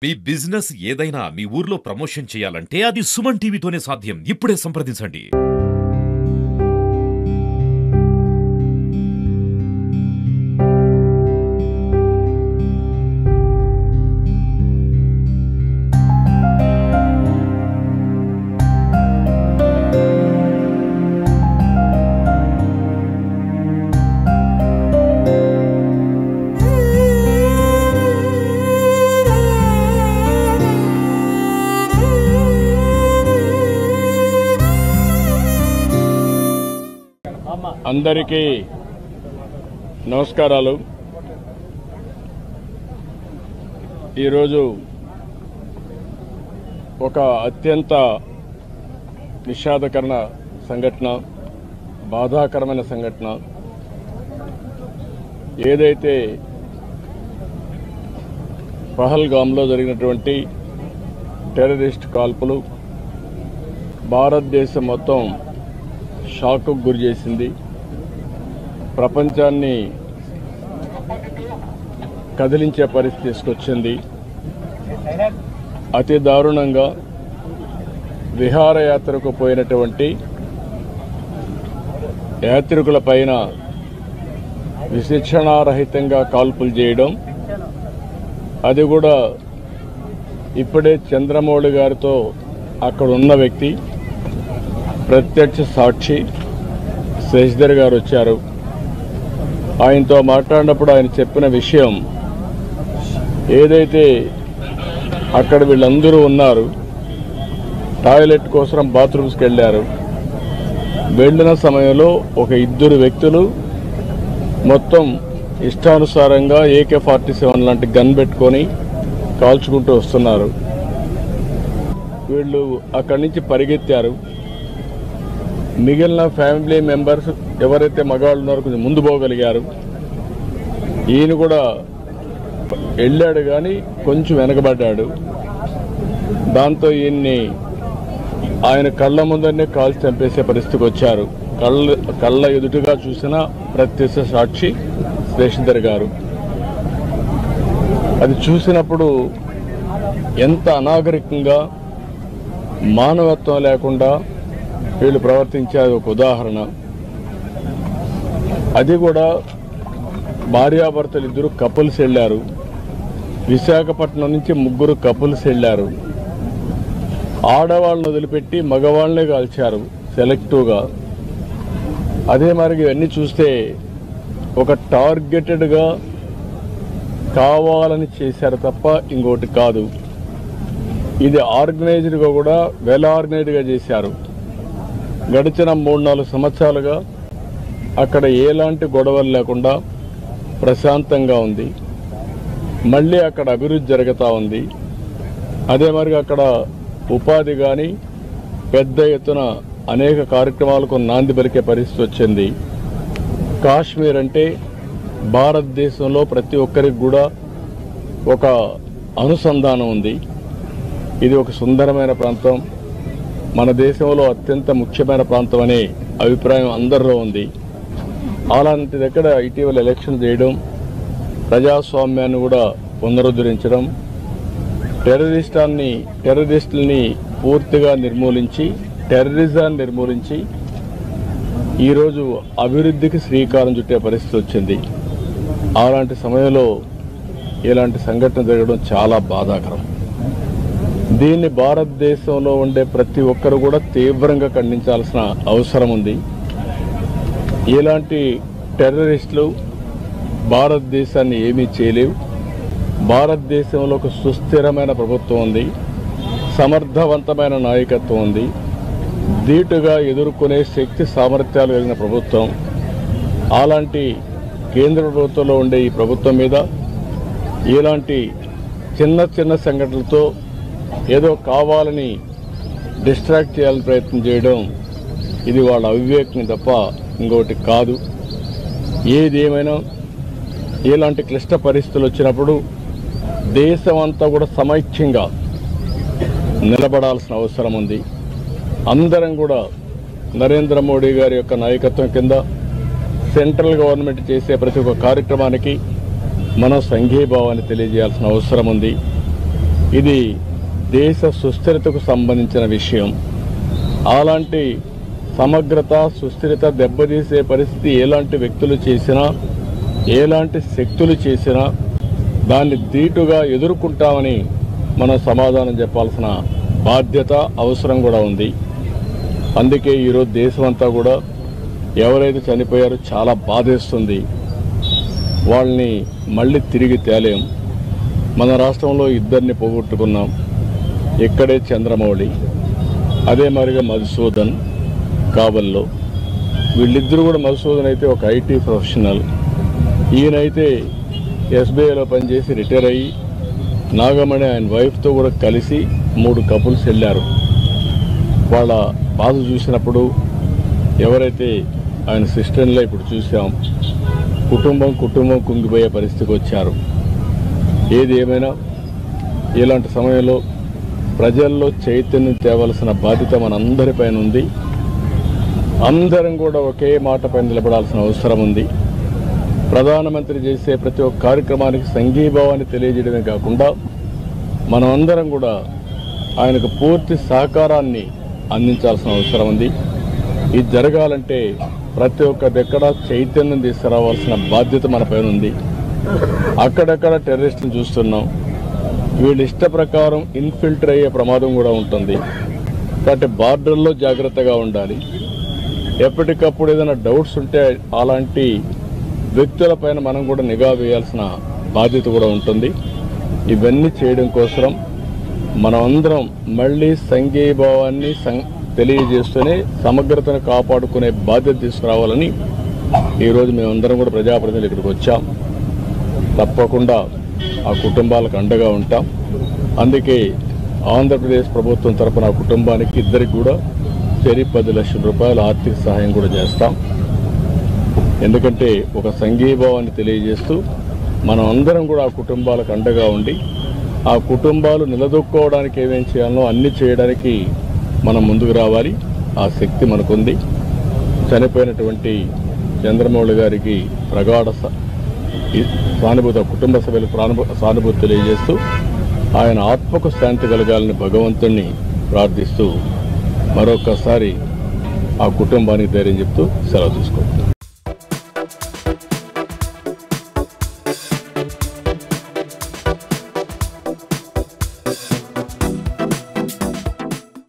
మీ business ఏదైనా మీ ఊర్లో promotion చేయాలంటే అది సుమన్ టీవీతోనే సాధ్యం. ఇప్పుడే సంప్రదించండి. అందరికీ నమస్కారాలు. ఈరోజు ఒక అత్యంత విషాదకరణ సంఘటన, బాధాకరమైన సంఘటన. ఏదైతే పహల్గామ్లో జరిగినటువంటి టెర్రరిస్ట్ కాల్పులు భారతదేశం మొత్తం షాక్కు గురి చేసింది. ప్రపంచాన్ని కదిలించే పరిస్థితి తీసుకొచ్చింది. అతి దారుణంగా విహారయాత్రకు పోయినటువంటి యాత్రికుల పైన విచక్షణారహితంగా కాల్పులు చేయడం, అది కూడా ఇప్పుడే చంద్రమౌళి గారితో అక్కడ ఉన్న వ్యక్తి, ప్రత్యక్ష సాక్షి శశిధర్ గారు వచ్చారు. ఆయనతో మాట్లాడినప్పుడు ఆయన చెప్పిన విషయం, ఏదైతే అక్కడ వీళ్ళందరూ ఉన్నారు, టాయిలెట్ కోసం బాత్రూమ్స్కి వెళ్ళారు. వెళ్ళిన సమయంలో ఒక ఇద్దరు వ్యక్తులు మొత్తం ఇష్టానుసారంగా AK-47 లాంటి గన్ పెట్టుకొని కాల్చుకుంటూ వస్తున్నారు. వీళ్ళు అక్కడి నుంచి పరిగెత్తారు. మిగిలిన ఫ్యామిలీ మెంబర్స్ ఎవరైతే మగాళ్ళు ఉన్నారో కొంచెం ముందు పోగలిగారు. ఈయన కూడా వెళ్ళాడు కానీ కొంచెం వెనకబడ్డాడు. దాంతో ఈయన్ని ఆయన కళ్ళ ముందరనే కాల్చి చంపేసే పరిస్థితికి వచ్చారు. కళ్ళ ఎదుటిగా చూసిన ప్రత్యక్ష సాక్షి శశిధర్ గారు. అది చూసినప్పుడు ఎంత అనాగరికంగా, మానవత్వం లేకుండా వీళ్ళు ప్రవర్తించేది ఒక ఉదాహరణ. అది కూడా భార్యాభర్తలు ఇద్దరు కపుల్స్ వెళ్ళారు. విశాఖపట్నం నుంచి ముగ్గురు కపుల్స్ వెళ్ళారు. ఆడవాళ్ళను వదిలిపెట్టి మగవాళ్ళనే కాల్చారు సెలెక్టివ్గా. అదే మరి ఇవన్నీ చూస్తే ఒక టార్గెటెడ్గా కావాలని చేశారు తప్ప ఇంకోటి కాదు. ఇది ఆర్గనైజ్డ్గా కూడా వెల్ ఆర్గనైజ్డ్గా చేశారు. గడిచిన 3-4 సంవత్సరాలుగా అక్కడ ఎలాంటి గొడవలు లేకుండా ప్రశాంతంగా ఉంది. మళ్ళీ అక్కడ అభివృద్ధి జరుగుతూ ఉంది. అదే మరి అక్కడ ఉపాధి కానీ పెద్ద ఎత్తున అనేక కార్యక్రమాలకు నాంది పలికే పరిస్థితి వచ్చింది. కాశ్మీర్ అంటే భారతదేశంలో ప్రతి ఒక్కరికి కూడా ఒక అనుసంధానం ఉంది. ఇది ఒక సుందరమైన ప్రాంతం, మన దేశంలో అత్యంత ముఖ్యమైన ప్రాంతం అనే అభిప్రాయం అందరిలో ఉంది. అలాంటి దగ్గర ఇటీవల ఎలక్షన్ చేయడం, ప్రజాస్వామ్యాన్ని కూడా పునరుద్ధరించడం, టెర్రరిస్టుల్ని పూర్తిగా నిర్మూలించి, టెర్రరిజాన్ని నిర్మూలించి ఈరోజు అభివృద్ధికి శ్రీకారం చుట్టే పరిస్థితి వచ్చింది. అలాంటి సమయంలో ఇలాంటి సంఘటన జరగడం చాలా బాధాకరం. దీన్ని భారతదేశంలో ఉండే ప్రతి ఒక్కరు కూడా తీవ్రంగా ఖండించాల్సిన అవసరం ఉంది. ఇలాంటి టెర్రరిస్టులు భారతదేశాన్ని ఏమీ చేయలేవు. భారతదేశంలో ఒక సుస్థిరమైన ప్రభుత్వం ఉంది, సమర్థవంతమైన నాయకత్వం ఉంది, ధీటుగా ఎదుర్కొనే శక్తి సామర్థ్యాలు కలిగిన ప్రభుత్వం. అలాంటి కేంద్ర ప్రభుత్వంలో ఉండే ఈ ప్రభుత్వం మీద ఇలాంటి చిన్న చిన్న సంఘటనలతో ఏదో కావాలని డిస్ట్రాక్ట్ చేయాలని ప్రయత్నం చేయడం, ఇది వాళ్ళ అవివేకం తప్ప ఇంకోటి కాదు. ఏది ఏమైనా ఇలాంటి క్లిష్ట పరిస్థితులు వచ్చినప్పుడు దేశం అంతా కూడా సమైక్యంగా నిలబడాల్సిన అవసరం ఉంది. అందరం కూడా నరేంద్ర మోడీ గారి యొక్క నాయకత్వం కింద సెంట్రల్ గవర్నమెంట్ చేసే ప్రతి ఒక్క కార్యక్రమానికి మనం సంఘీభావాన్ని తెలియజేయాల్సిన అవసరం ఉంది. ఇది దేశ సుస్థిరతకు సంబంధించిన విషయం. అలాంటి సమగ్రత సుస్థిరత దెబ్బతీసే పరిస్థితి ఎలాంటి వ్యక్తులు చేసినా, ఎలాంటి శక్తులు చేసినా దాన్ని ధీటుగా ఎదుర్కొంటామని మనం సమాధానం చెప్పాల్సిన బాధ్యత, అవసరం కూడా ఉంది. అందుకే ఈరోజు దేశమంతా కూడా ఎవరైతే చనిపోయారో చాలా బాధేస్తుంది. వాళ్ళని మళ్ళీ తిరిగి తేలేం. మన రాష్ట్రంలో 2 పోగొట్టుకున్నాం. ఇక్కడే చంద్రమౌళి, అదే మరిగా మధుసూదన్ కాబల్లో. వీళ్ళిద్దరూ కూడా, మధుసూదన్ అయితే ఒక ఐటీ ప్రొఫెషనల్, ఈయనైతే ఎస్బీఐలో పనిచేసి రిటైర్ అయ్యి నాగమణి ఆయన వైఫ్తో కూడా కలిసి 3 కపుల్స్ వెళ్ళారు. వాళ్ళ బాధ చూసినప్పుడు ఎవరైతే ఆయన సిస్టర్లో ఇప్పుడు చూసాం, కుటుంబం కుంగిపోయే పరిస్థితికి వచ్చారు. ఏది ఏమైనా ఇలాంటి సమయంలో ప్రజల్లో చైతన్యం తేవలసిన బాధ్యత మనందరిపైన ఉంది. అందరం కూడా ఒకే మాటపై నిలబడాల్సిన అవసరం ఉంది. ప్రధానమంత్రి చేసే ప్రతి ఒక్క కార్యక్రమానికి సంఘీభావాన్ని తెలియజేయడమే కాకుండా మనం అందరం కూడా ఆయనకు పూర్తి సహకారాన్ని అందించాల్సిన అవసరం ఉంది. ఇది జరగాలంటే ప్రతి ఒక్క దగ్గర చైతన్యం తీసుకురావాల్సిన బాధ్యత మన పైన ఉంది. అక్కడక్కడ టెర్రరిస్టులు చూస్తున్నాం. వీళ్ళ ఇష్ట ప్రకారం ఇన్ఫిల్టర్ అయ్యే ప్రమాదం కూడా ఉంటుంది. కాబట్టి బార్డర్లో జాగ్రత్తగా ఉండాలి. ఎప్పటికప్పుడు ఏదైనా డౌట్స్ ఉంటే అలాంటి వ్యక్తులపైన మనం కూడా నిఘా వేయాల్సిన బాధ్యత కూడా ఉంటుంది. ఇవన్నీ చేయడం కోసం మనమందరం మళ్ళీ సంఘీభావాన్ని తెలియజేస్తూనే సమగ్రతను కాపాడుకునే బాధ్యత తీసుకురావాలని ఈరోజు మేమందరం కూడా ప్రజాప్రతినిధులు ఇక్కడికి వచ్చాం. తప్పకుండా ఆ కుటుంబాలకు అండగా ఉంటాం. అందుకే ఆంధ్రప్రదేశ్ ప్రభుత్వం తరపున ఆ కుటుంబానికి ఇద్దరికి కూడా 10 లక్షల రూపాయల ఆర్థిక సహాయం కూడా చేస్తాం. ఎందుకంటే ఒక సంఘీభావాన్ని తెలియజేస్తూ మనం అందరం కూడా ఆ కుటుంబాలకు అండగా ఉండి ఆ కుటుంబాలు నిలదొక్కుకోవడానికి ఏమేం చేయాలో అన్ని చేయడానికి మనం ముందుకు రావాలి. ఆ శక్తి మనకుంది. చనిపోయినటువంటి చంద్రమౌళి గారికి ప్రగాఢ సానుభూతి, కుటుంబ సభ్యులకు సానుభూతి తెలియజేస్తూ ఆయన ఆత్మకు శాంతి కలగాలని భగవంతుణ్ణి ప్రార్థిస్తూ మరొకసారి ఆ కుటుంబానికి ధైర్యం చెప్తూ సెలవు తీసుకుంటాం.